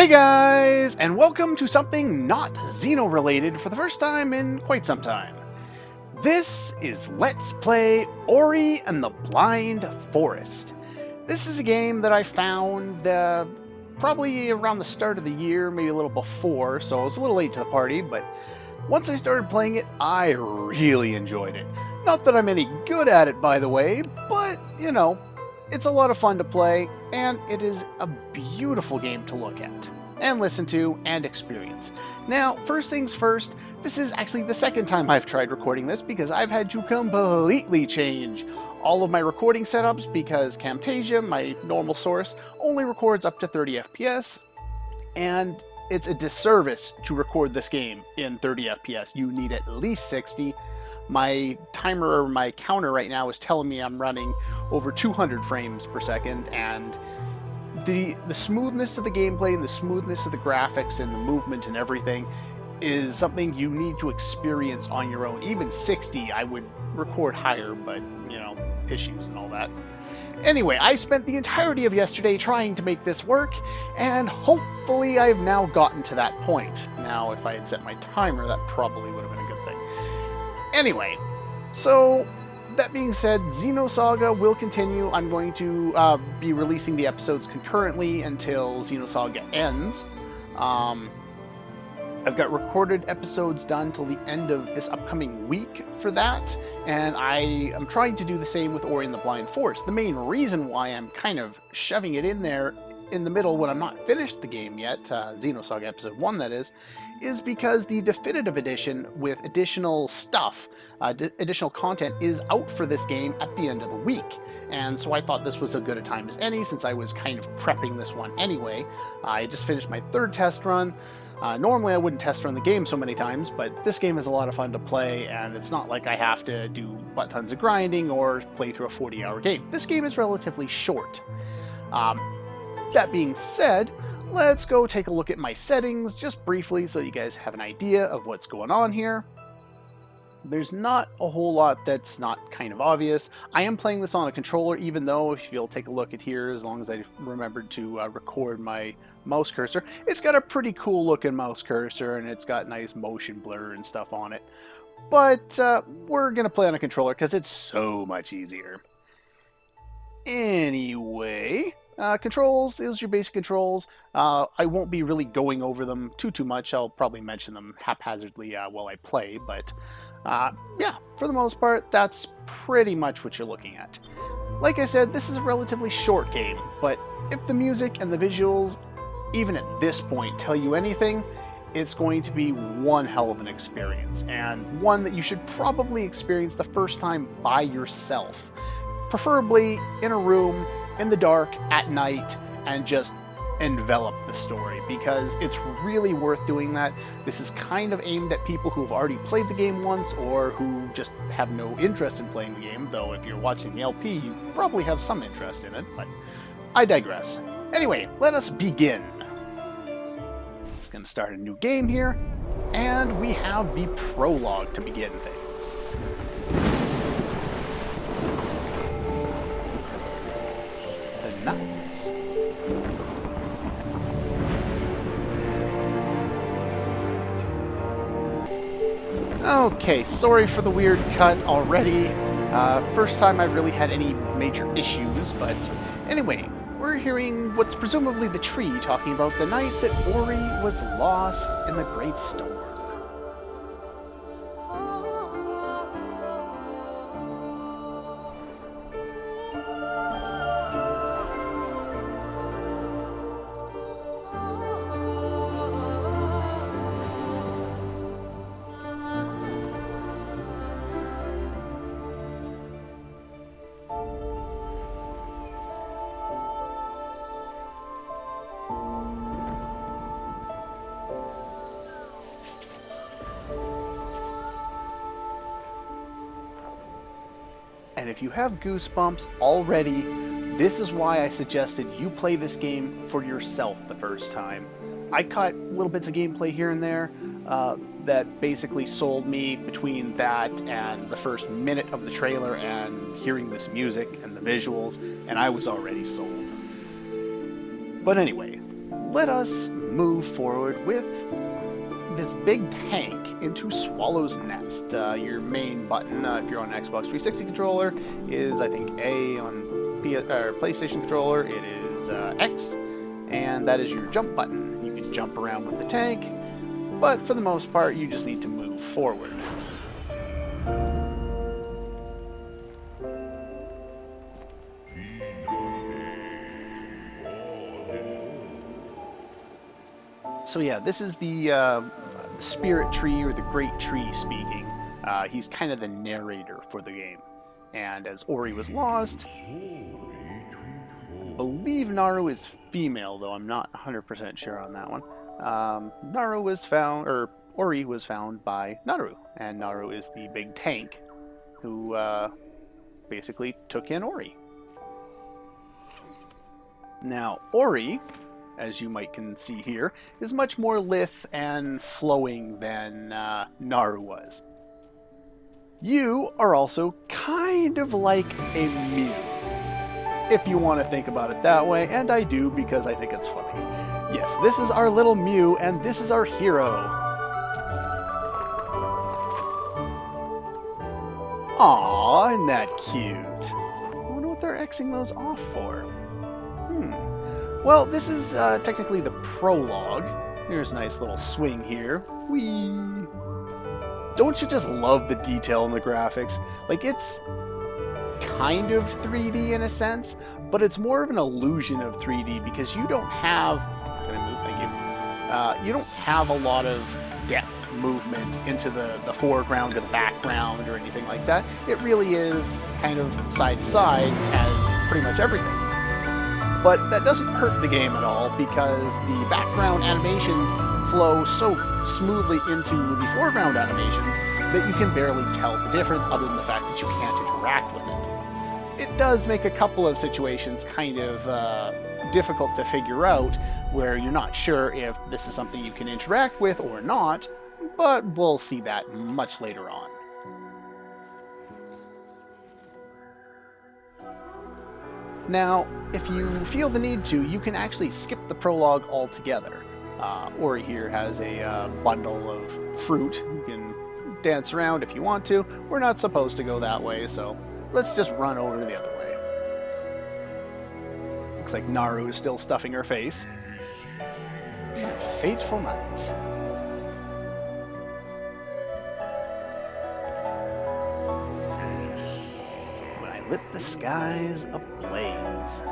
Hey guys, and welcome to something not Xeno related for the first time in quite some time. This is Let's Play Ori and the Blind Forest. This is a game that I found probably around the start of the year, maybe a little before, so I was a little late to the party, but once I started playing it, I really enjoyed it. Not that I'm any good at it, by the way, but, it's a lot of fun to play, and it is a beautiful game to look at, and listen to, and experience. Now, first things first, this is actually the second time I've tried recording this because I've had to completely change all of my recording setups because Camtasia, my normal source, only records up to 30 FPS, and it's a disservice to record this game in 30 FPS. You need at least 60. My timer or my counter right now is telling me I'm running over 200 frames per second, and the smoothness of the gameplay and the smoothness of the graphics and the movement and everything is something you need to experience on your own. Even 60, I would record higher, but, issues and all that. Anyway, I spent the entirety of yesterday trying to make this work, and hopefully I've now gotten to that point. Now, if I had set my timer, that probably would have been a good thing. Anyway, so that being said, Xenosaga will continue. I'm going to be releasing the episodes concurrently until Xenosaga ends. I've got recorded episodes done till the end of this upcoming week for that, and I am trying to do the same with Ori and the Blind Forest. The main reason why I'm kind of shoving it in there in the middle when I'm not finished the game yet, Xenosaga Episode 1 that is because the definitive edition with additional stuff, additional content is out for this game at the end of the week. And so I thought this was as good a time as any since I was kind of prepping this one anyway. I just finished my third test run. Normally I wouldn't test run the game so many times, but this game is a lot of fun to play, and it's not like I have to do butt tons of grinding or play through a 40-hour game. This game is relatively short. That being said, let's go take a look at my settings just briefly so you guys have an idea of what's going on here. There's not a whole lot that's not kind of obvious. I am playing this on a controller, even though if you'll take a look at here, as long as I remembered to record my mouse cursor, it's got a pretty cool looking mouse cursor and it's got nice motion blur and stuff on it. But we're going to play on a controller because it's so much easier. Anyway, controls, those are your basic controls. I won't be really going over them too much. I'll probably mention them haphazardly while I play, but yeah, for the most part, that's pretty much what you're looking at. Like I said, this is a relatively short game, but if the music and the visuals, even at this point, tell you anything, it's going to be one hell of an experience, and one that you should probably experience the first time by yourself. Preferably in a room, in the dark, at night, and just envelop the story, because it's really worth doing that. This is kind of aimed at people who have already played the game once, or who just have no interest in playing the game, though if you're watching the LP, you probably have some interest in it, but I digress. Anyway, let us begin. It's going to start a new game here, and we have the prologue to begin things. Nuts. Okay, sorry for the weird cut already. First time I've really had any major issues, but anyway, we're hearing what's presumably the tree talking about the night that Ori was lost in the Great Storm. And if you have goosebumps already, this is why I suggested you play this game for yourself the first time. I caught little bits of gameplay here and there that basically sold me between that and the first minute of the trailer and hearing this music and the visuals, and I was already sold. But anyway, let us move forward with this big tank into Swallow's Nest. Your main button, if you're on an Xbox 360 controller, is I think A. On PlayStation controller, it is X, and that is your jump button. You can jump around with the tank, but for the most part, you just need to move forward. So yeah, this is the spirit tree, or the great tree speaking. He's kind of the narrator for the game. And as Ori was lost, I believe Naru is female, though I'm not 100% sure on that one. Naru was found, or Ori was found by Naru, and Naru is the big tank who basically took in Ori. Now, Ori, as you can see here, is much more lithe and flowing than Naru was. You are also kind of like a Mew, if you want to think about it that way, and I do because I think it's funny. Yes, this is our little Mew, and this is our hero. Aww, isn't that cute? I wonder what they're Xing those off for. Well, this is technically the prologue. Here's a nice little swing here. Whee! Don't you just love the detail in the graphics? Like, it's kind of 3D in a sense, but it's more of an illusion of 3D because you don't have... Can I move? Thank you. You don't have a lot of depth movement into the foreground or the background or anything like that. It really is kind of side to side as pretty much everything. But that doesn't hurt the game at all because the background animations flow so smoothly into the foreground animations that you can barely tell the difference other than the fact that you can't interact with it. It does make a couple of situations kind of difficult to figure out where you're not sure if this is something you can interact with or not, but we'll see that much later on. Now, if you feel the need to, you can actually skip the prologue altogether. Ori here has a bundle of fruit. You can dance around if you want to. We're not supposed to go that way, so let's just run over the other way. Looks like Naru is still stuffing her face. That fateful night. Lit the skies ablaze.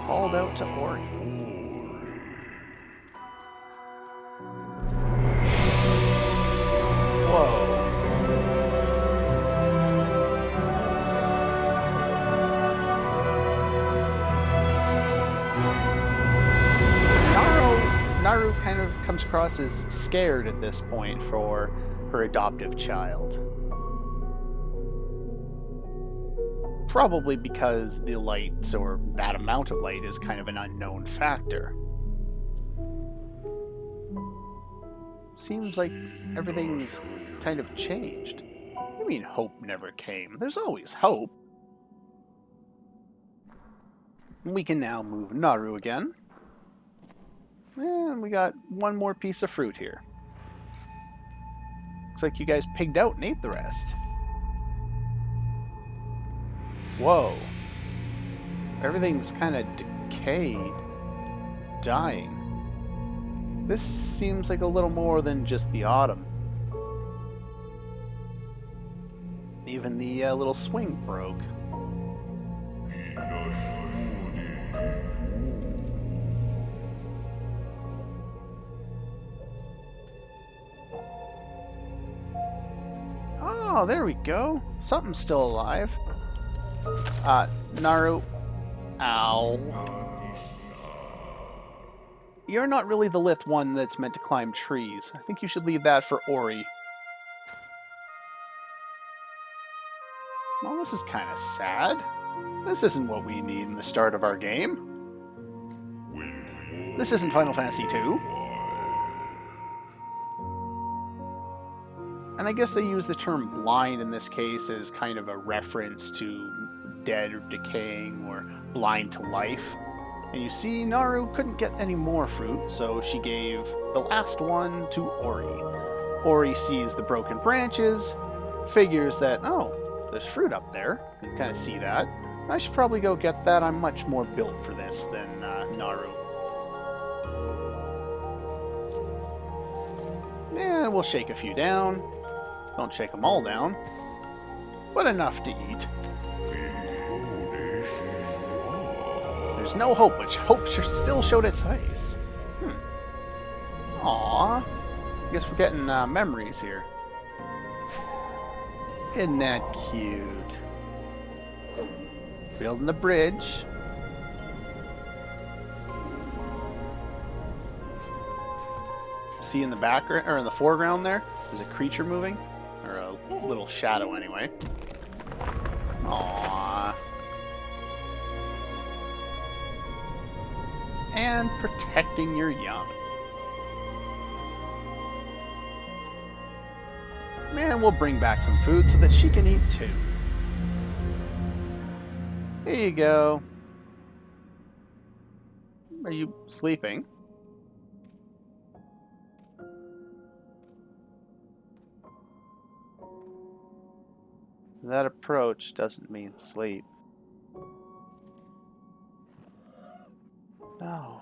Called out to Ori. Whoa. Naru kind of comes across as scared at this point for her adoptive child. Probably because the light, or that amount of light, is kind of an unknown factor. Seems like everything's kind of changed. I mean, hope never came. There's always hope. We can now move Naru again. And we got one more piece of fruit here. Looks like you guys pigged out and ate the rest. Whoa. Everything's kind of decayed. Dying. This seems like a little more than just the autumn. Even the little swing broke. Oh, there we go. Something's still alive. Naru. Ow. You're not really the lithe one that's meant to climb trees. I think you should leave that for Ori. Well, this is kind of sad. This isn't what we need in the start of our game. This isn't Final Fantasy II. And I guess they use the term blind in this case as kind of a reference to dead or decaying or blind to life. And you see, Naru couldn't get any more fruit, so she gave the last one to Ori. Ori sees the broken branches, figures that, oh, there's fruit up there. You can kind of see that. I should probably go get that. I'm much more built for this than Naru. And we'll shake a few down. Don't shake them all down, but enough to eat. There's no hope, but hope still showed its face. Aww. I guess we're getting memories here. Isn't that cute? Building the bridge. See in the background, or in the foreground there, there's a creature moving, or a little shadow anyway. Aww. And protecting your young. And we'll bring back some food so that she can eat too. Here you go. Are you sleeping? That approach doesn't mean sleep. No.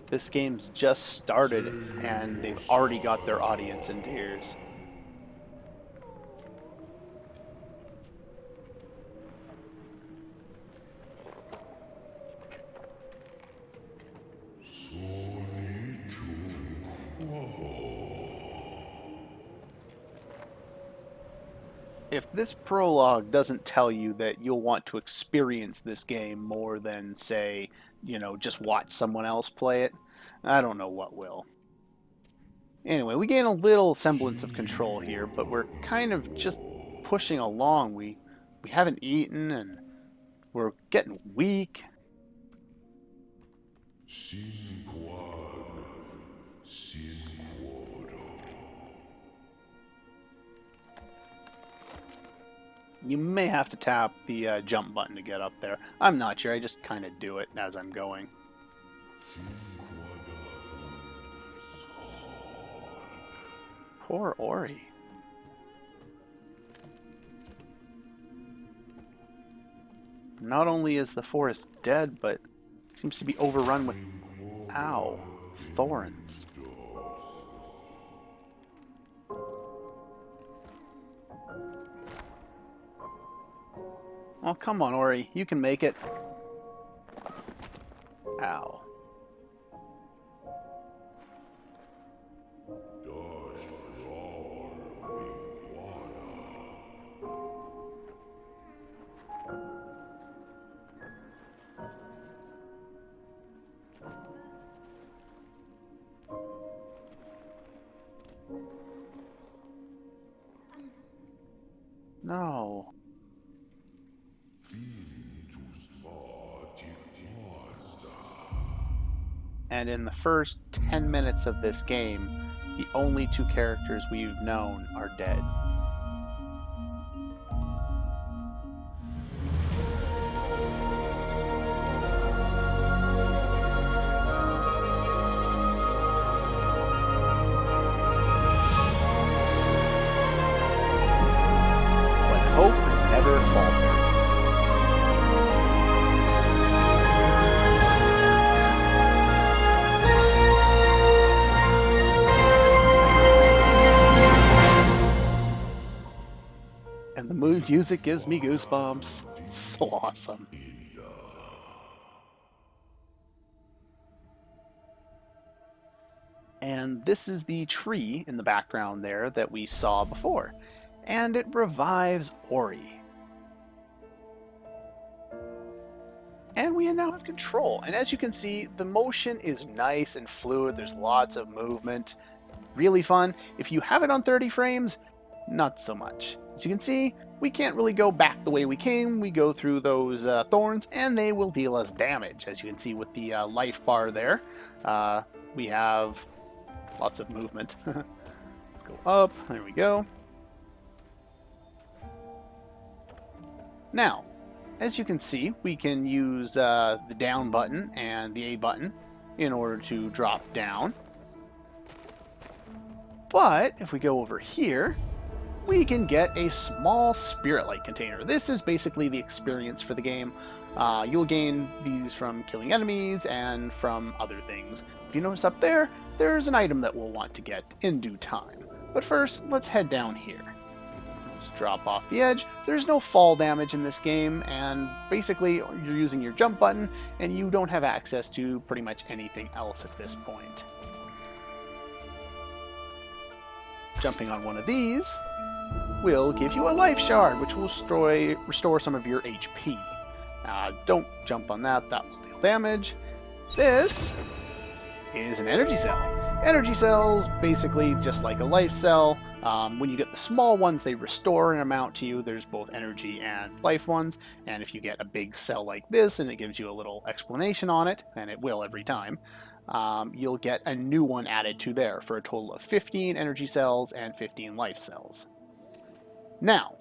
This game's just started and they've already got their audience in tears. If this prologue doesn't tell you that you'll want to experience this game more than, say, just watch someone else play it, I don't know what will. Anyway, we gain a little semblance of control here, but we're kind of just pushing along. We haven't eaten, and we're getting weak. You may have to tap the jump button to get up there. I'm not sure, I just kind of do it as I'm going. Poor Ori. Not only is the forest dead, but seems to be overrun with, ow, thorns. Oh, come on, Ori. You can make it. Ow. No. And in the first 10 minutes of this game, the only two characters we've known are dead. But hope never falters. And the music gives me goosebumps. It's so awesome. And this is the tree in the background there that we saw before. And it revives Ori. And we now have control. And as you can see, the motion is nice and fluid. There's lots of movement. Really fun. If you have it on 30 frames, not so much. As you can see, we can't really go back the way we came. We go through those thorns, and they will deal us damage. As you can see with the life bar there, we have lots of movement. Let's go up. There we go. Now, as you can see, we can use the down button and the A button in order to drop down. But if we go over here, we can get a small spirit light container. This is basically the experience for the game. You'll gain these from killing enemies and from other things. If you notice up there, there's an item that we'll want to get in due time. But first, let's head down here. Just drop off the edge. There's no fall damage in this game, and basically you're using your jump button, and you don't have access to pretty much anything else at this point. Jumping on one of these will give you a life shard, which will restore some of your HP. Don't jump on that, that will deal damage. This is an energy cell. Energy cells, basically just like a life cell. When you get the small ones, they restore an amount to you. There's both energy and life ones. And if you get a big cell like this, and it gives you a little explanation on it, and it will every time, you'll get a new one added to there for a total of 15 energy cells and 15 life cells. Now,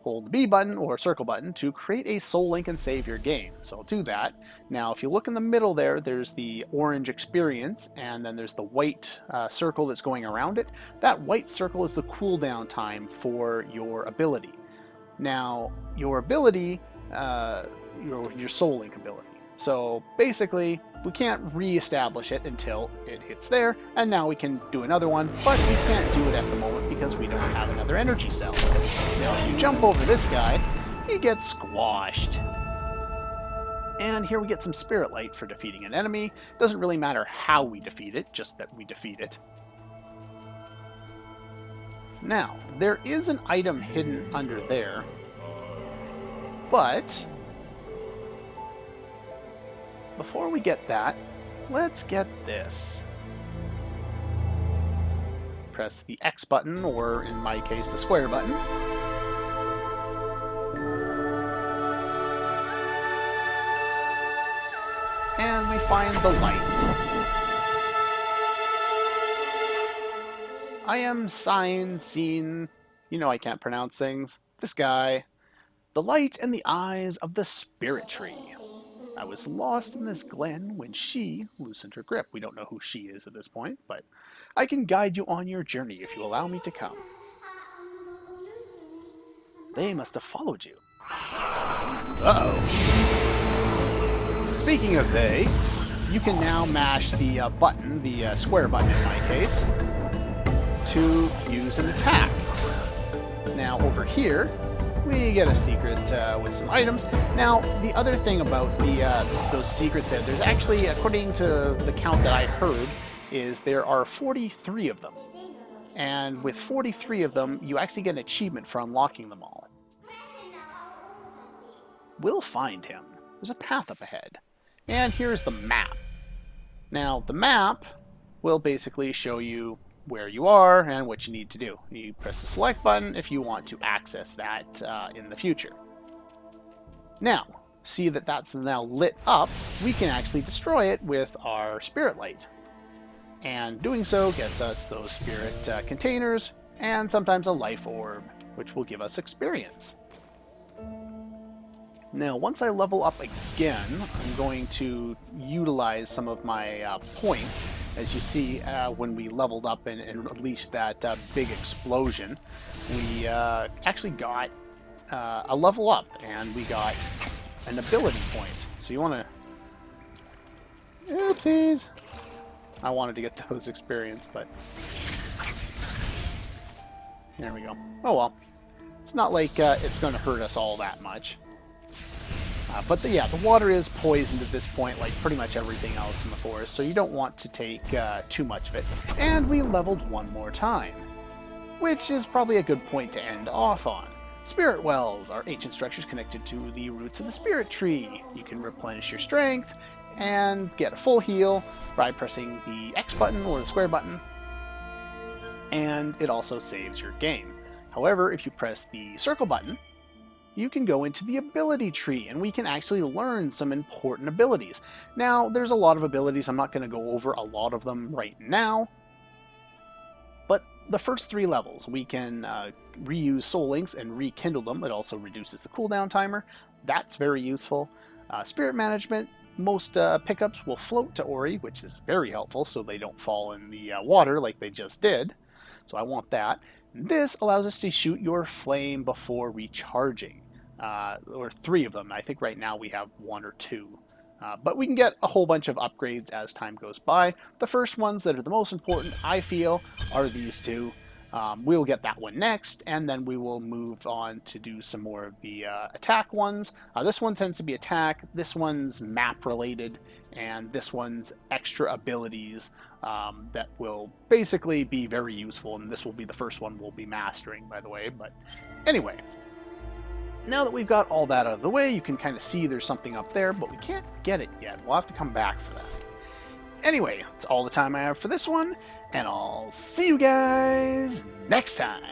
hold the B button or circle button to create a soul link and save your game. So I'll do that. Now, if you look in the middle there, there's the orange experience, and then there's the white circle that's going around it. That white circle is the cooldown time for your ability. Now, your ability, your soul link ability. So basically, we can't re-establish it until it hits there, and now we can do another one, but we can't do it at the moment because we don't have another energy cell. Now if you jump over this guy, he gets squashed. And here we get some spirit light for defeating an enemy. Doesn't really matter how we defeat it, just that we defeat it. Now, there is an item hidden under there, but before we get that, let's get this. Press the X button, or in my case, the square button. And we find the light. I am seen, you know I can't pronounce things. This guy. The light in the eyes of the spirit tree. I was lost in this glen when she loosened her grip. We don't know who she is at this point, but I can guide you on your journey if you allow me to come. They must have followed you. Uh-oh. Speaking of they, you can now mash the button, the square button in my case, to use an attack. Now over here, we get a secret with some items. Now, the other thing about those secrets there's actually, according to the count that I heard, is there are 43 of them. And with 43 of them, you actually get an achievement for unlocking them all. We'll find him. There's a path up ahead. And here's the map. Now, the map will basically show you where you are and what you need to do. You press the select button if you want to access that in the future. Now, see that that's now lit up, we can actually destroy it with our spirit light. And doing so gets us those spirit containers and sometimes a life orb, which will give us experience. Now, once I level up again, I'm going to utilize some of my points. As you see, when we leveled up and unleashed that big explosion, we actually got a level up, and we got an ability point. So you want to... Oopsies! I wanted to get those experience, but... There we go. Oh well. It's not like it's going to hurt us all that much. But the water is poisoned at this point, like pretty much everything else in the forest, so you don't want to take too much of it. And we leveled one more time, which is probably a good point to end off on. Spirit wells are ancient structures connected to the roots of the spirit tree. You can replenish your strength and get a full heal by pressing the X button or the square button, and it also saves your game. However, if you press the circle button, you can go into the ability tree and we can actually learn some important abilities. Now, there's a lot of abilities. I'm not going to go over a lot of them right now. But the first 3 levels, we can reuse soul links and rekindle them. It also reduces the cooldown timer. That's very useful. Spirit management, most pickups will float to Ori, which is very helpful so they don't fall in the water like they just did. So I want that. This allows us to shoot your flame before recharging, or 3 of them. I think right now we have 1 or 2. But we can get a whole bunch of upgrades as time goes by. The first ones that are the most important, I feel, are these 2. We'll get that one next, and then we will move on to do some more of the attack ones. This one tends to be attack, this one's map related, and this one's extra abilities that will basically be very useful, and this will be the first one we'll be mastering, by the way. But anyway, now that we've got all that out of the way, you can kind of see there's something up there, but we can't get it yet. We'll have to come back for that. Anyway, that's all the time I have for this one, and I'll see you guys next time.